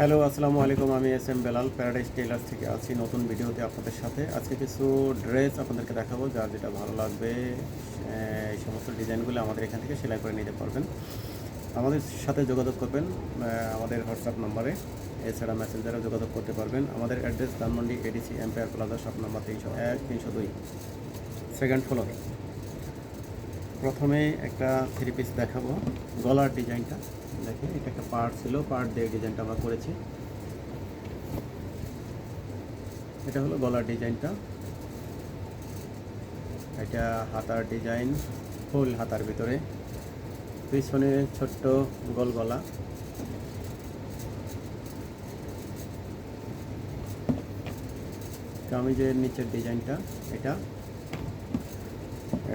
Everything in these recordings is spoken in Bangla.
হ্যালো, আসসালামু আলাইকুম। আমি S M Belal paradise tailors থেকে আছি নতুন ভিডিওতে আপনাদের সাথে। আজকে কিছু ড্রেস আপনাদেরকে দেখাবো, যার যেটা ভালো লাগবে এই সমস্ত ডিজাইনগুলো আমাদের এখান থেকে সেলাই করে নিতে পারবেন। আমাদের সাথে যোগাযোগ করবেন আমাদের হোয়াটসঅ্যাপ নম্বরে, এছাড়া মেসেঞ্জারেও যোগাযোগ করতে পারবেন। আমাদের address Dhanmondi ADC empire plaza, shop number 301 302, second floor. প্রথমে একটা থ্রি পিস দেখাবো, গলার ডিজাইনটা দেখেন। এটা একটা পার্ট ছিল, পার্ট দিয়ে ডিজাইনটা আমরা করেছি। এটা হলো গলার ডিজাইনটা। এটা হাতার ডিজাইন, ফুল হাতার ভিতরে, পিছনে ছোট্ট গোল গলা। কামিজের নিচের ডিজাইনটা এটা,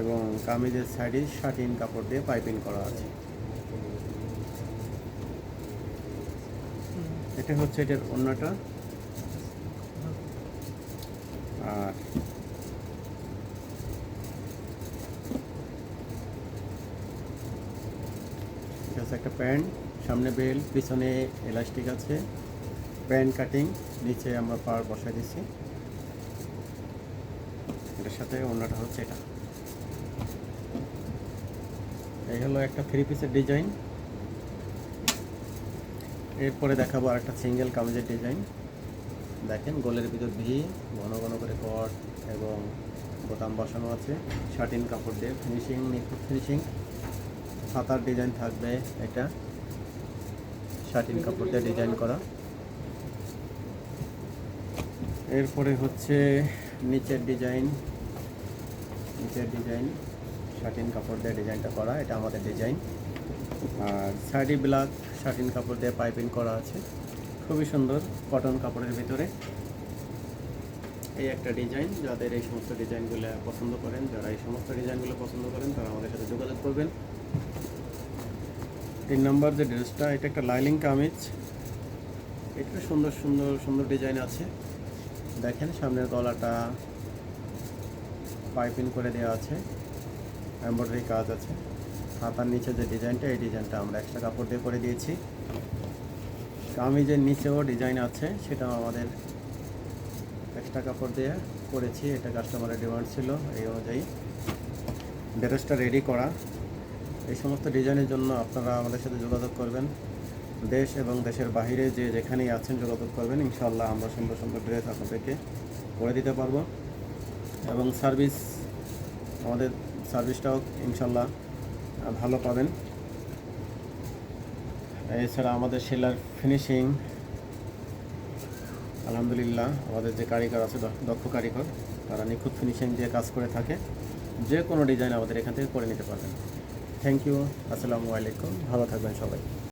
এবং কামিজের সাইডে শাটিন কাপড় দিয়ে পাইপিং করা আছে। এটা হচ্ছে এটার ওড়নাটা। আর এটা হচ্ছে একটা প্যান্ট, সামনে বেল, পিছনে এলাস্টিক আছে, প্যান্ট কাটিং, নিচে আমরা পার বসাই দিচ্ছি। এটার সাথে ওড়নাটা হচ্ছে এটা। এই হলো একটা থ্রি পিসের ডিজাইন। এরপরে দেখাবো আর একটা সিঙ্গেল কামিজের ডিজাইন। দেখেন, গোলের ভিতর ভি, ঘন ঘন করে কট এবং বোতাম বসানো আছে, শাটিন কাপড় দিয়ে ফিনিশিং, নিখুঁত ফিনিশিং। হাতার ডিজাইন থাকবে এটা, শাটিন কাপড় দিয়ে ডিজাইন করা। এরপরে হচ্ছে নিচের ডিজাইন, শাটিন কাপড় দিয়ে ডিজাইনটা করা, এটা আমাদের ডিজাইন। আর সাইডে ব্ল্যাক শাটিন কাপড় দিয়ে পাইপিং করা আছে, খুবই সুন্দর কটন কাপড়ের ভিতরে। এই একটা ডিজাইন, যারা এই সমস্ত ডিজাইনগুলো পছন্দ করেন তারা আমাদের সাথে যোগাযোগ করবেন। 3 নম্বর যে ড্রেসটা, এটা একটা লাইলিং কামিজ। এটা সুন্দর সুন্দর সুন্দর ডিজাইন আছে। দেখেন, সামনের গলাটা পাইপিং করে দেওয়া আছে, এমব্রয়ডারি কাজ আছে। হাতার নিচে যে ডিজাইনটা, এই ডিজাইনটা আমরা এক্সট্রা কাপড় দিয়ে করে দিয়েছি। কামিজের নিচেও ডিজাইন আছে, সেটাও আমাদের এক্সট্রা কাপড় দিয়ে করেছি। এটা কাস্টমারের ডিমান্ড ছিল, এই অনুযায়ী ড্রেসটা রেডি করা। এই সমস্ত ডিজাইনের জন্য আপনারা আমাদের সাথে যোগাযোগ করবেন। দেশ এবং দেশের বাইরে যে যেখানেই আছেন যোগাযোগ করবেন, ইনশাআল্লাহ আমরা সুন্দর সুন্দর ড্রেস আপনাদেরকে করে দিতে পারবো। এবং আমাদের সার্ভিসটাও ইনশাআল্লাহ ভালো পাবেন। এছাড়া আমাদের সেলার ফিনিশিং, আলহামদুলিল্লাহ, আমাদের যে কারিগর আছে, দক্ষ কারিগর, তারা নিখুঁত ফিনিশিং দিয়ে কাজ করে থাকে। যে কোনো ডিজাইন আমাদের এখান থেকে করে নিতে পারবেন। থ্যাংক ইউ, আসসালামু আলাইকুম, ভালো থাকবেন সবাই।